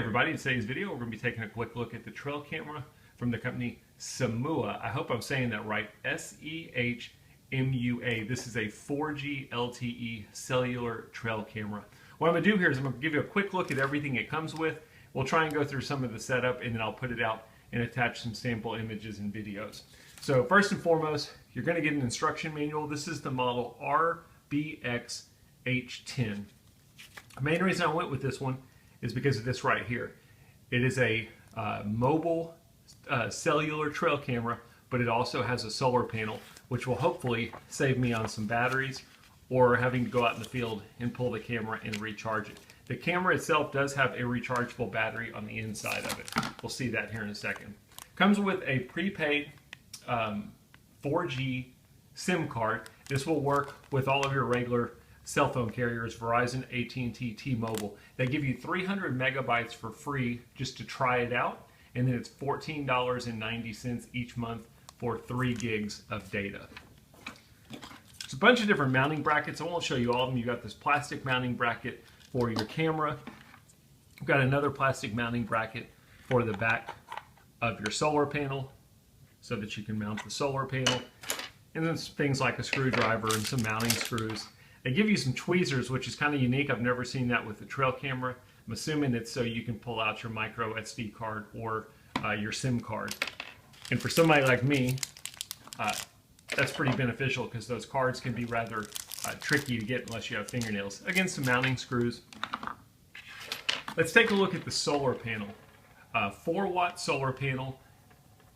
everybody, in today's video we're going to be taking a quick look at the trail camera from the company SEHMUA. I hope I'm saying that right, S-E-H-M-U-A. This is a 4G LTE cellular trail camera. What I'm going to do here is I'm going to give you a quick look at everything it comes with. We'll try and go through some of the setup and then I'll put it out and attach some sample images and videos. So first and foremost, you're going to get an instruction manual. This is the model RBX-H10. The main reason I went with this one is because of this right here. It is a mobile cellular trail camera, but it also has a solar panel, which will hopefully save me on some batteries or having to go out in the field and pull the camera and recharge it. The camera itself does have a rechargeable battery on the inside of it. We'll see that here in a second. Comes with a prepaid 4G SIM card. This will work with all of your regular cell phone carriers, Verizon, AT&T, T-Mobile. They give you 300 megabytes for free just to try it out, and then it's $14.90 each month for 3 gigs of data. It's a bunch of different mounting brackets. I won't show you all of them. You've got this plastic mounting bracket for your camera. You've got another plastic mounting bracket for the back of your solar panel so that you can mount the solar panel. And then things like a screwdriver and some mounting screws. They give you some tweezers, which is kind of unique. I've never seen that with the trail camera. I'm assuming it's so you can pull out your micro SD card or your SIM card. And for somebody like me, that's pretty beneficial because those cards can be rather tricky to get unless you have fingernails. Again, some mounting screws. Let's take a look at the solar panel. 4-watt solar panel.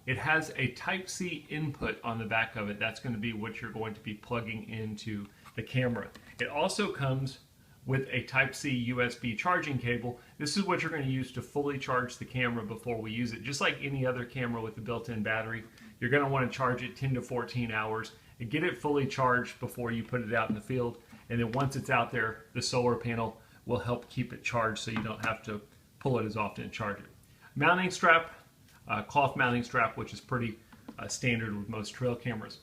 It has a Type-C input on the back of it. That's going to be what you're going to be plugging into the camera. It also comes with a Type-C USB charging cable. This is what you're going to use to fully charge the camera before we use it. Just like any other camera with a built-in battery, you're going to want to charge it 10 to 14 hours and get it fully charged before you put it out in the field. And then once it's out there, the solar panel will help keep it charged so you don't have to pull it as often and charge it. Mounting strap, cloth mounting strap, which is pretty standard with most trail cameras.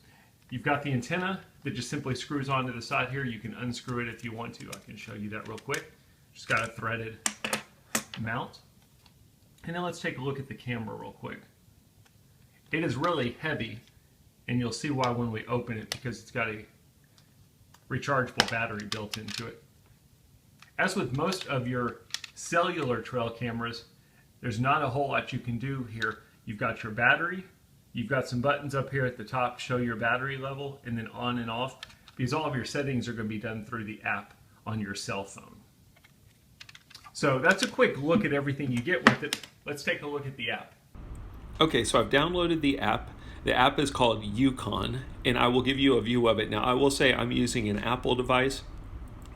You've got the antenna that just simply screws onto the side here. You can unscrew it if you want to. I can show you that real quick. Just got a threaded mount. And then let's take a look at the camera real quick. It is really heavy, and you'll see why when we open it, because it's got a rechargeable battery built into it. As with most of your cellular trail cameras, there's not a whole lot you can do here. You've got your battery, you've got some buttons up here at the top to show your battery level, and then on and off, because all of your settings are going to be done through the app on your cell phone. So that's a quick look at everything you get with it. Let's take a look at the app. Okay, so I've downloaded the app. The app is called Yukon, and I will give you a view of it. Now, I will say I'm using an Apple device.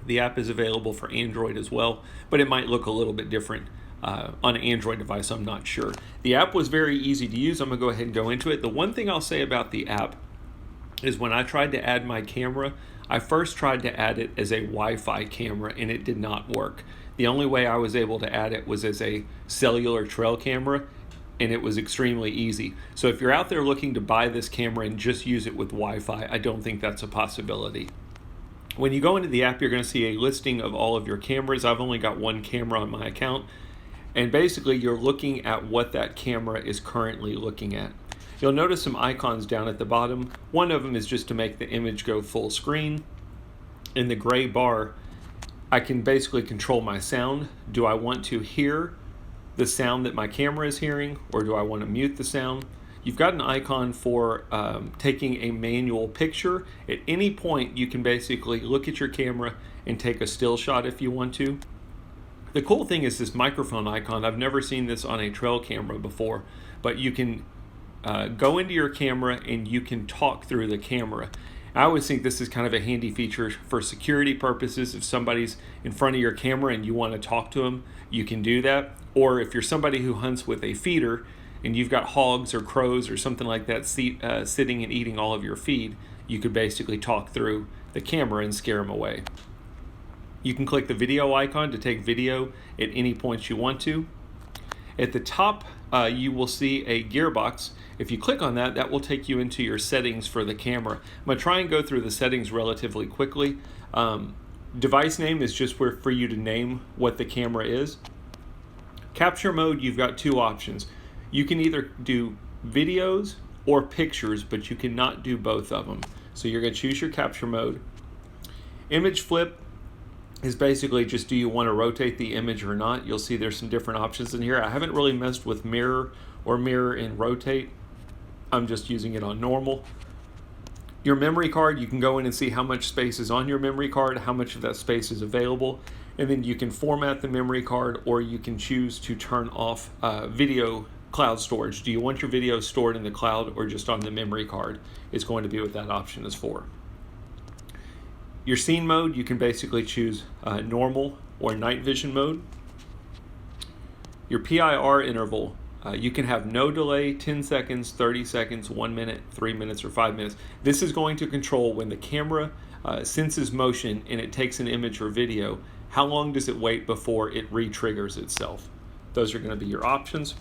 The app is available for Android as well, but it might look a little bit different on an Android device, I'm not sure. The app was very easy to use. I'm going to go ahead and go into it. The one thing I'll say about the app is when I tried to add my camera, I first tried to add it as a Wi-Fi camera, and it did not work. The only way I was able to add it was as a cellular trail camera, and it was extremely easy. So if you're out there looking to buy this camera and just use it with Wi-Fi, I don't think that's a possibility. When you go into the app, you're going to see a listing of all of your cameras. I've only got one camera on my account. And basically, you're looking at what that camera is currently looking at. You'll notice some icons down at the bottom. One of them is just to make the image go full screen. In the gray bar, I can basically control my sound. Do I want to hear the sound that my camera is hearing, or do I want to mute the sound? You've got an icon for taking a manual picture. At any point, you can basically look at your camera and take a still shot if you want to. The cool thing is this microphone icon. I've never seen this on a trail camera before, but you can go into your camera and you can talk through the camera. I always think this is kind of a handy feature for security purposes. If somebody's in front of your camera and you want to talk to them, you can do that. Or if you're somebody who hunts with a feeder and you've got hogs or crows or something like that sitting and eating all of your feed, you could basically talk through the camera and scare them away. You can click the video icon to take video at any point you want to. At the top, you will see a gearbox. If you click on that, that will take you into your settings for the camera. I'm going to try and go through the settings relatively quickly. Device name is just for you to name what the camera is. Capture mode, you've got two options. You can either do videos or pictures, but you cannot do both of them. So you're going to choose your capture mode. Image flip is basically just, do you want to rotate the image or not? You'll see there's some different options in here. I haven't really messed with mirror or mirror and rotate. I'm just using it on normal. Your memory card, you can go in and see how much space is on your memory card, how much of that space is available, and then you can format the memory card, or you can choose to turn off video cloud storage. Do you want your video stored in the cloud or just on the memory card? It's going to be what that option is for. Your scene mode, you can basically choose normal or night vision mode. Your PIR interval, you can have no delay, 10 seconds, 30 seconds, 1 minute, 3 minutes, or 5 minutes. This is going to control when the camera senses motion and it takes an image or video, how long does it wait before it re-triggers itself? Those are going to be your options.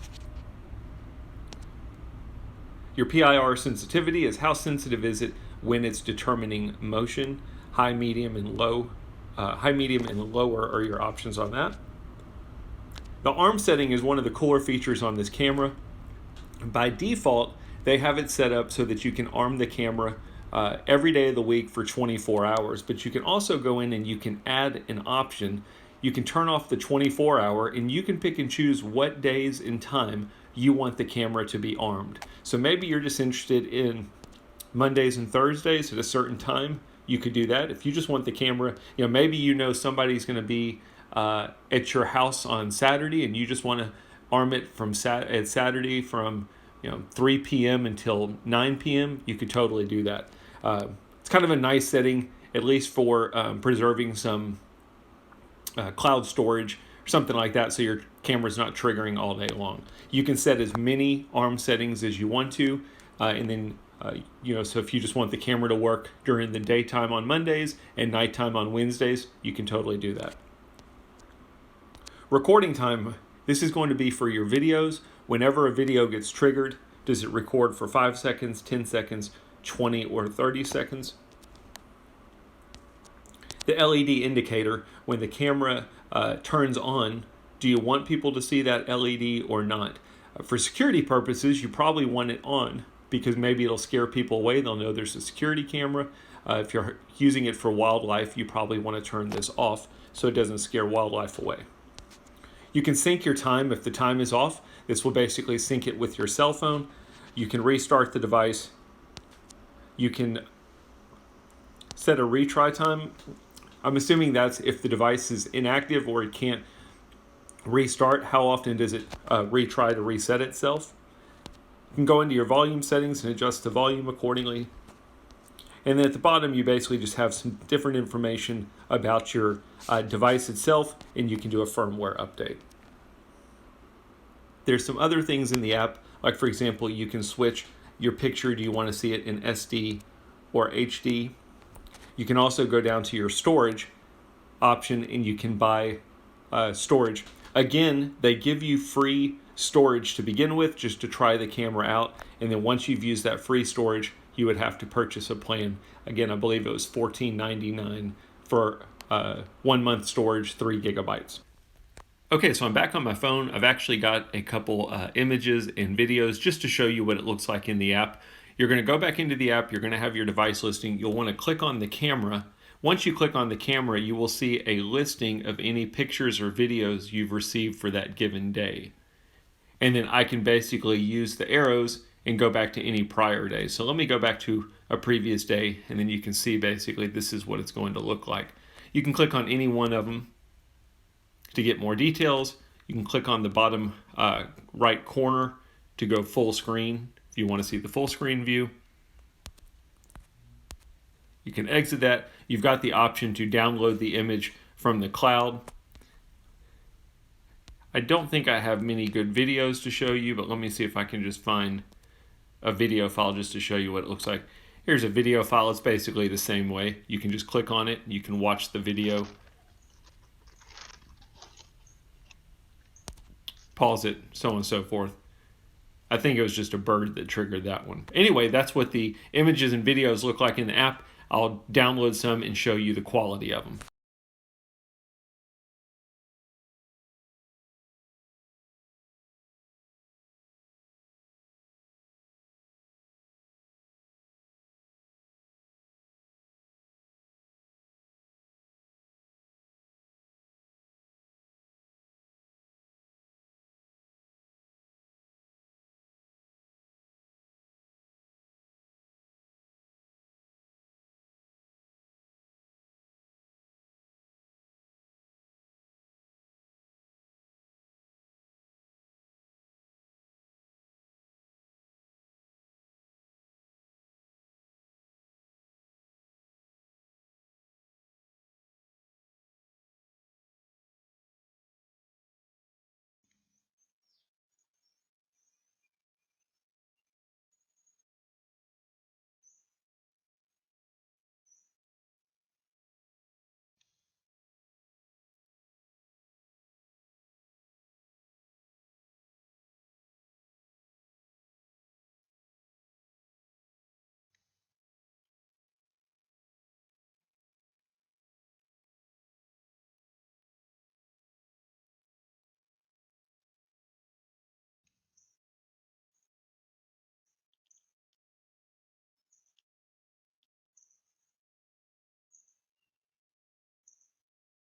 Your PIR sensitivity is how sensitive is it when it's determining motion. High, medium, and low. High, medium, and lower are your options on that. The arm setting is one of the cooler features on this camera. By default, they have it set up so that you can arm the camera every day of the week for 24 hours, but you can also go in and you can add an option. You can turn off the 24-hour and you can pick and choose what days and time you want the camera to be armed. So maybe you're just interested in Mondays and Thursdays at a certain time. You could do that. If you just want the camera, maybe somebody's going to be at your house on Saturday and you just want to arm it from Saturday from 3 p.m. until 9 p.m. You could totally do that. It's kind of a nice setting, at least for preserving some cloud storage or something like that, so your camera's not triggering all day long. You can set as many arm settings as you want to, and then so if you just want the camera to work during the daytime on Mondays and nighttime on Wednesdays, you can totally do that. Recording time, this is going to be for your videos. Whenever a video gets triggered, does it record for 5 seconds, 10 seconds, 20, or 30 seconds? The LED indicator, when the camera turns on, do you want people to see that LED or not? For security purposes, you probably want it on, because maybe it'll scare people away. They'll know there's a security camera. If you're using it for wildlife, you probably want to turn this off so it doesn't scare wildlife away. You can sync your time if the time is off. This will basically sync it with your cell phone. You can restart the device. You can set a retry time. I'm assuming that's if the device is inactive or it can't restart. How often does it retry to reset itself? You can go into your volume settings and adjust the volume accordingly. And then at the bottom, you basically just have some different information about your device itself, and you can do a firmware update. There's some other things in the app, like for example, you can switch your picture. Do you want to see it in SD or HD? You can also go down to your storage option and you can buy storage. Again, they give you free storage to begin with, just to try the camera out, and then once you've used that free storage, you would have to purchase a plan. Again, I believe it was $14.99 for 1 month storage, 3 gigabytes. Okay, so I'm back on my phone. I've actually got a couple images and videos just to show you what it looks like in the app. You're going to go back into the app. You're going to have your device listing. You'll want to click on the camera. Once you click on the camera, you will see a listing of any pictures or videos you've received for that given day. And then I can basically use the arrows and go back to any prior day. So let me go back to a previous day, and then you can see basically this is what it's going to look like. You can click on any one of them to get more details. You can click on the bottom right corner to go full screen if you want to see the full screen view. You can exit that. You've got the option to download the image from the cloud. I don't think I have many good videos to show you, but let me see if I can just find a video file just to show you what it looks like. Here's a video file. It's basically the same way. You can just click on it. You can watch the video. Pause it, so on and so forth. I think it was just a bird that triggered that one. Anyway, that's what the images and videos look like in the app. I'll download some and show you the quality of them.